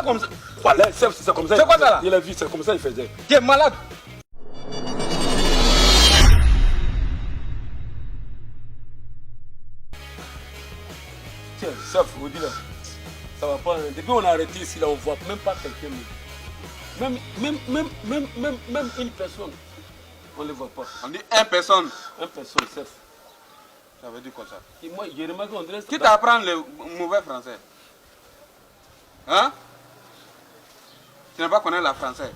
comme ça. Voilà, c'est comme ça. C'est quoi ça là? Il a vu, c'est comme ça il faisait. Tu es malade. Tiens, ça, vous dis là. Ça va pas. Depuis on a arrêté ici, là, on voit même pas quelqu'un. Même une personne. On ne les voit pas. On dit une personne. Une personne, chef. Ça veut dire quoi ça? Et moi, j'ai remarqué qu'on dirait. Qui t'apprend le mauvais français? Hein? Tu n'as pas connaître la français?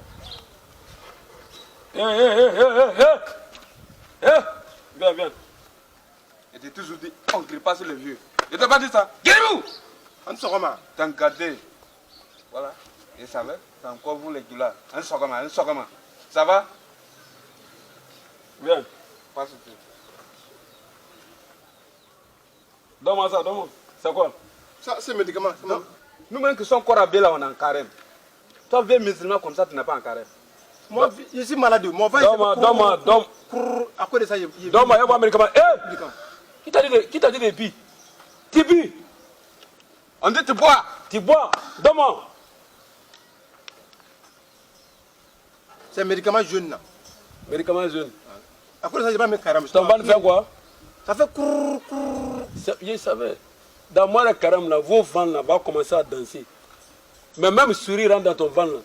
Viens. Et tu toujours dit, on ne crie pas sur le vieux. Je t'ai pas dit ça. Guérou! On se remet. T'as gardé. Voilà. Et ça va? C'est encore vous les là. Un sogama. Ça va? Viens. Passe. Donne-moi ça, donne-moi. C'est quoi? Ça, c'est médicament. Non. Nous-mêmes qui sommes encore à là, on est en carême. Toi, vieux musulman comme ça, tu n'es pas en carême. Moi, je suis malade. Mon ventre. Donne-moi. À quoi de ça? Donne-moi, il y a un médicament. Qui t'a dit des billes? Tibi. On dit tu bois. Tu bois. Donne-moi. C'est un médicament jaune là. Médicament jaune. À quoi de ça? Je vais mettre carême. Ton ventre fait quoi? Ça fait Je savais. Dans moi, le carême, là, vos ventres là, vont commencer à danser. Mais même sourire rentre dans ton ventre là.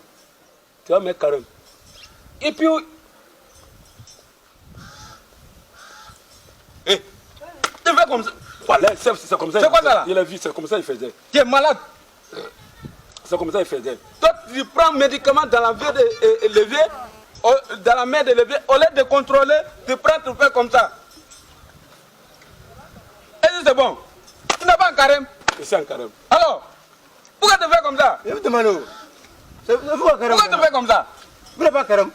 Tu vas mettre carême. Et puis. Tu fais comme ça. Voilà, c'est comme ça. C'est quoi ça là? Il a vu, c'est comme ça il faisait. Tu es malade. C'est comme ça il faisait. Toi, tu prends un médicament dans la vie de lever, dans la main de lever, au lieu de contrôler, tu prends, tu fais comme ça. Est-ce que c'est bon? Tu n'as pas un carême? C'est un carême. Alors, pourquoi tu fais comme ça? Je vous demande. Pourquoi tu fais comme ça? Vous n'avez pas carême.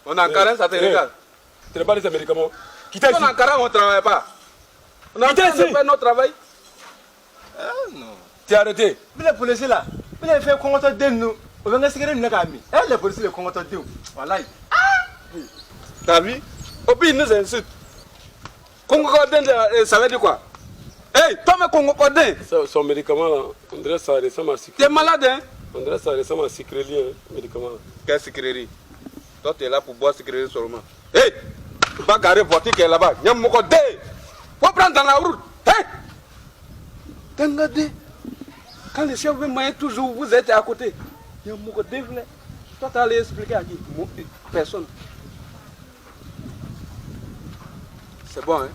On a un carême, ça te regarde. Tu n'as pas les médicaments. Si on a un carême, on ne travaille pas. On a en train de faire notre travail. Ah non. Tu es arrêté. Vous les policiers là, vous avez fait comment tu dis nous? On va essayer de nous gagner. Les policiers, les comment tu dis? Voilà. T'as vu? Au pire, ils nous insultent. Congo Cordin, ça veut dire quoi? Hey, toi, mais Congo Cordin. Son médicament là, on dirait ça ressemble à Tu es sucrerie. malade, hein? On dirait ça ressemble à sucrerie, hein, médicament. Quelle sucrerie? Toi, tu es là pour boire sucrerie seulement. Hey, tu vas garer voiture qui est là-bas. Y'a mon côté. Faut prendre dans la route. Hey! Regardez. Quand les chefs veulent moyen, toujours vous êtes à côté. Y'a mon côté, toi, tu allé expliquer à qui? Personne. C'est bon, hein?